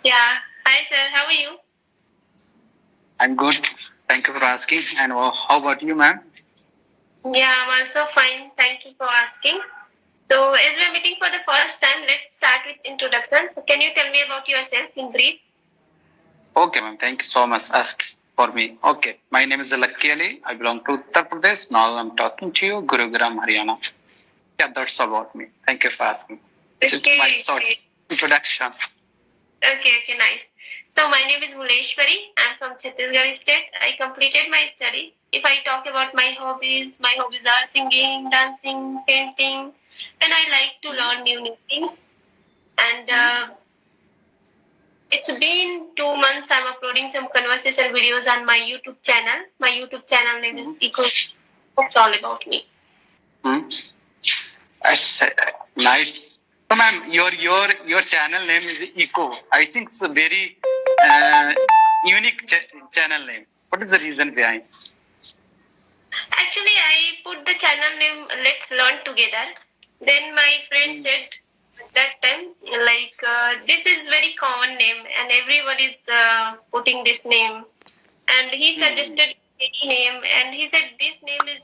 Yeah. Hi, sir. How are you? I'm good. Thank you for asking. And how about you, ma'am? Yeah, I'm also fine. Thank you for asking. So, as we're meeting for the first time, let's start with introduction. So, can you tell me about yourself in brief? Okay, ma'am. Thank you so much. Ask for me. Okay. My name is Lucky Ali. I belong to Uttar Pradesh. Now I'm talking to you, Gurugram, Haryana. Yeah, that's about me. Thank you for asking. It's my short introduction. Okay, nice. So, my name is Muleshwari. I'm from Chhattisgarh state. I completed my study. If I talk about my hobbies are singing, dancing, painting, and I like to learn new things. And it's been 2 months. I'm uploading some conversation videos on my YouTube channel. My YouTube channel name is Eco. It's all about me. That's nice. So, ma'am, your channel name is Eco. I think it's a very unique channel name. What is the reason behind? Actually, I put the channel name Let's Learn Together. Then my friend said at that time, like, this is very common name and everyone is putting this name. And he suggested any name and he said this name is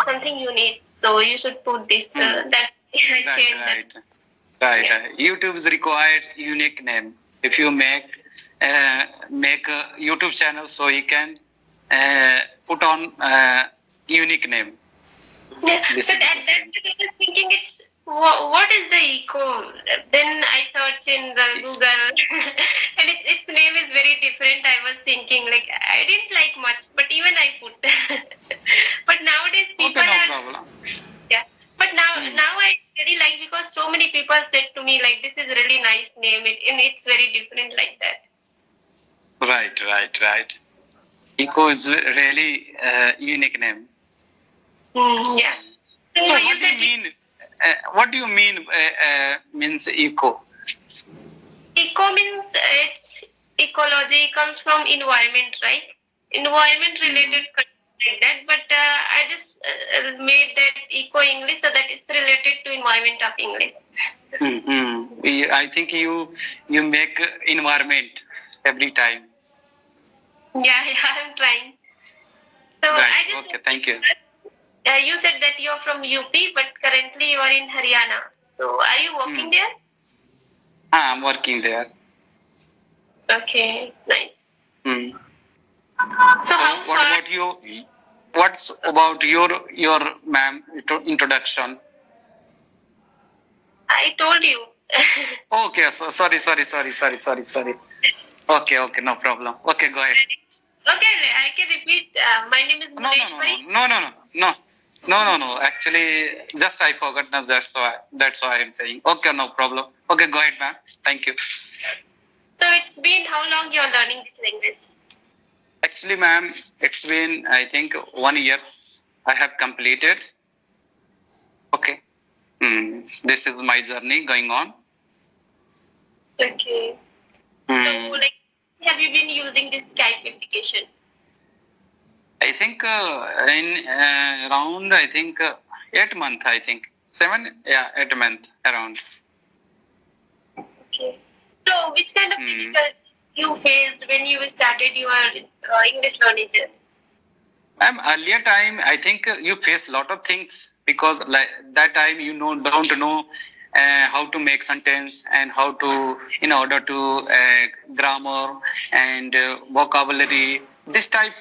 something unique. So you should put this. That's I changed that. Right. YouTube is required unique name. If you make a YouTube channel, so you can put on unique name. Yeah, but at that time I was thinking it's what is the eco? Then I searched in the Google and its name is very different. I was thinking like I didn't like much, but even I put. But nowadays people okay, no problem. Yeah. But now I really like because so many people said to me like this is really nice name and it's very different like that. Right. Eco is really unique name. Yeah. So what do you mean means eco? Eco means it's ecology comes from environment, right? Environment related like that. But I just made that eco English so that it's related to environment of English. I think you make environment every time. Yeah, I'm trying. So right. Okay, thank you. You said that you're from UP, but currently you are in Haryana. So are you working there? I'm working there. Okay, nice. So what about you? What's about your ma'am introduction? I told you. Okay, so sorry. Okay, no problem. Okay, go ahead. Okay, I can repeat. My name is Muleshwari. No. Actually, just I forgot. Now that's why I'm saying. Okay, no problem. Okay, go ahead, ma'am. Thank you. So it's been how long you're learning this language? Actually, ma'am, it's been I think 1 year I have completed. Okay. This is my journey going on. Okay. So like, have you been using this Skype application? I think in around 8 months. I think 8 months around. Okay. So which kind of difficulty you faced when you started your English learning journey? Ma'am, earlier time, I think you face a lot of things because like that time don't know how to make sentence and how to in order to grammar and vocabulary. This type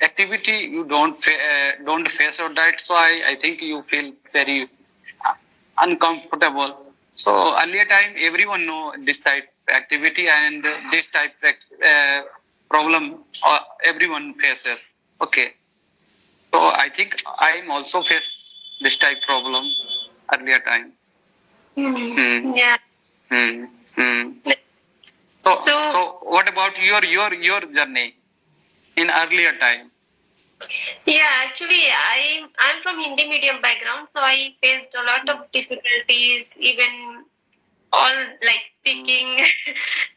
activity you don't face or that. So I think you feel very uncomfortable. So earlier time, everyone know this type activity and this type problem everyone faces. Okay. So I think I'm also face this type problem earlier time. Yeah. So what about your journey in earlier time? Yeah, actually, I'm from Hindi medium background, so I faced a lot of difficulties, even all like speaking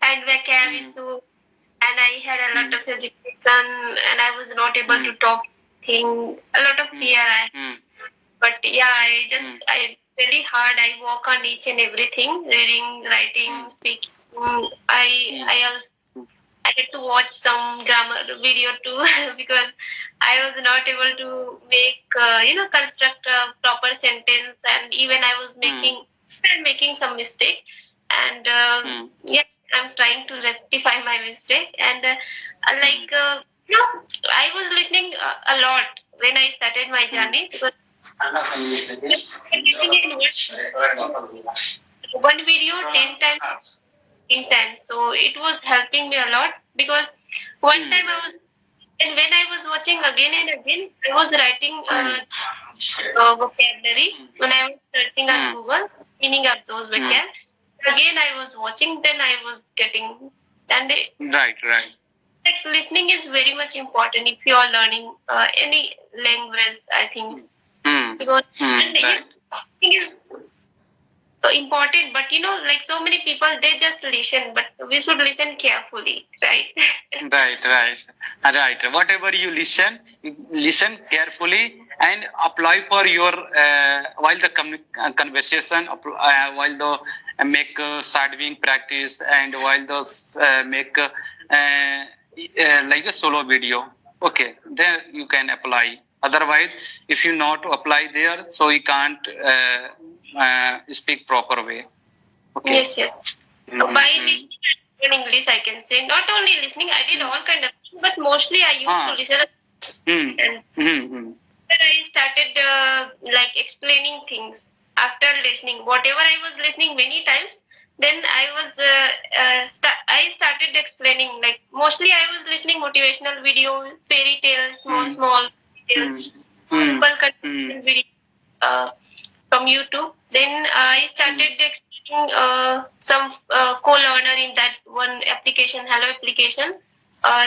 and vocabulary issue, and I had a lot of hesitation, and I was not able to talk. A lot of fear, but yeah, I really hard. I work on each and everything, reading, writing, speaking, I also I had to watch some grammar video too because I was not able to make construct a proper sentence, and even I was making some mistake, and yes, I'm trying to rectify my mistake, and like I was listening a lot when I started my journey because listening in one video 10 times intense. So it was helping me a lot because one time I was, and when I was watching again and again, I was writing vocabulary when I was searching on Google, meaning up those vocab. Again, I was watching, then I was getting, and Right, right. like listening is very much important if you are learning any language. I think because and Right. listening is important, but like so many people, they just listen, but we should listen carefully, right? Right, right, right. Whatever you listen carefully and apply for your while the conversation, while the make shadowing practice, and while the make like a solo video. Okay, then you can apply. Otherwise, if you not apply there, so you can't speak proper way. Okay. Yes, yes. So by listening and English, I can say not only listening, I did all kind of things, but mostly I used to listen. And then I started like explaining things after listening. Whatever I was listening many times, then I started explaining. Like mostly I was listening motivational videos, fairy tales, small tales, simple content videos from YouTube. Then I started explaining some co-learner in that one application, Hello application.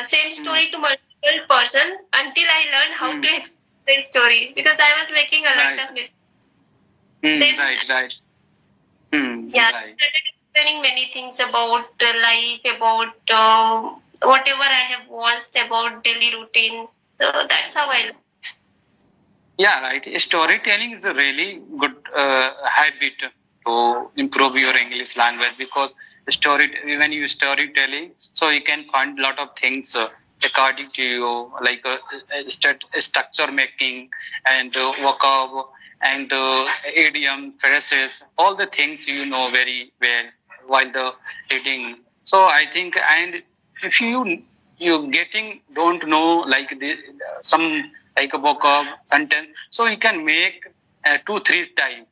Same story to multiple person until I learned how to explain story because I was making a lot of mistakes. Then, Right. yeah, Right. I started explaining many things about life, about whatever I have watched, about daily routines. So that's how I learned. Yeah, right. Storytelling is a really good habit to improve your English language, because when you storytelling, so you can find a lot of things according to you, like structure making and vocab and idiom, phrases, all the things you know very well while the reading. So I think, and if you getting don't know like some like a book of sentence, so you can make 2-3 times.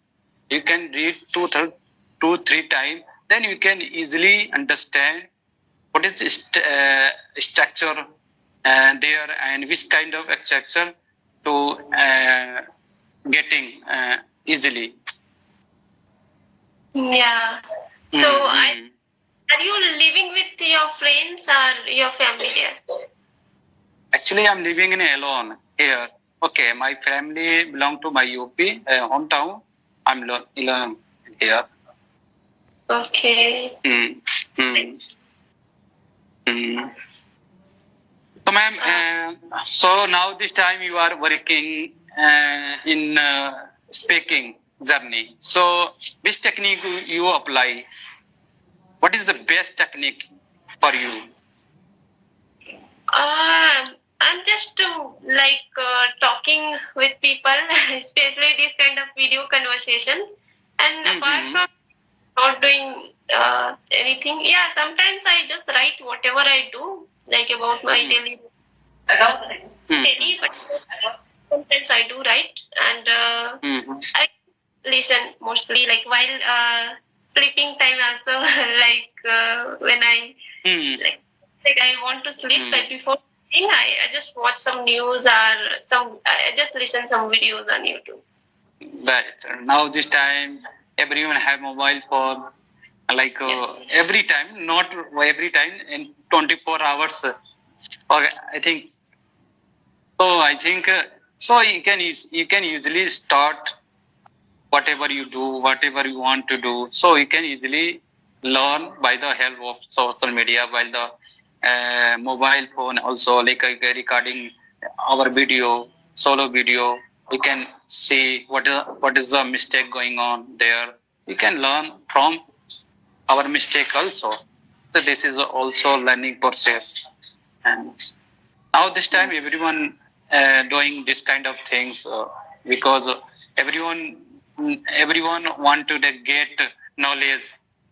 You can read 2-3 times, then you can easily understand what is structure there, and which kind of structure to getting easily. Yeah. So are you living with your friends or your family there? Actually, I'm living in alone here. Okay, my family belong to my UP hometown. I'm alone here. Okay. So, ma'am, so now this time you are working in speaking journey. So, which technique you apply? What is the best technique for you? I'm just talking with people, especially this kind of video conversation. And apart from not doing anything, yeah, sometimes I just write whatever I do, like about my daily but sometimes I do write, and I listen mostly, like while sleeping time also, when I like I want to sleep, like before sleeping, I just watch some news or I just listen some videos on YouTube. Right. Now this time everyone have mobile phone, like every time, not every time, in 24 hours. Okay, I think so. I think so. You can usually start whatever you do, whatever you want to do. So you can easily learn by the help of social media, while the mobile phone also, like recording our video, solo video. You can see what is the mistake going on there. You can learn from our mistake also. So this is also learning process. And now this time everyone doing this kind of things because everyone want to get knowledge,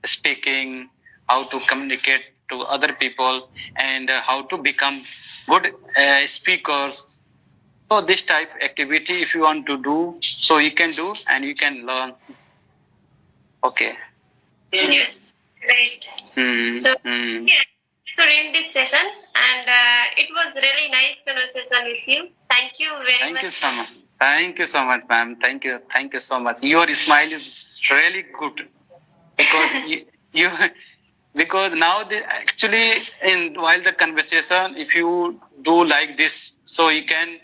speaking, how to communicate to other people, and how to become good speakers. So this type activity, if you want to do, so you can do and you can learn. Okay. Yes, right. Hmm. So Hmm. yeah, so in this session, and it was really nice conversation with you. Thank you very Thank much. you so much. Thank you so much, ma'am. Thank you. Thank you so much. Your smile is really good because you because now actually in while the conversation, if you do like this, so you can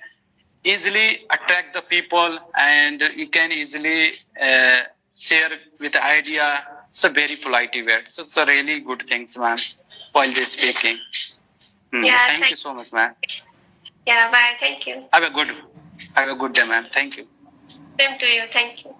easily attract the people and you can easily share with the idea. It's a very polite word. So it's a really good things, ma'am, while they speaking. Yeah, Thank you so much, ma'am. yeah, bye. Thank you. Have a good day, ma'am. Thank you. Same to you. Thank you.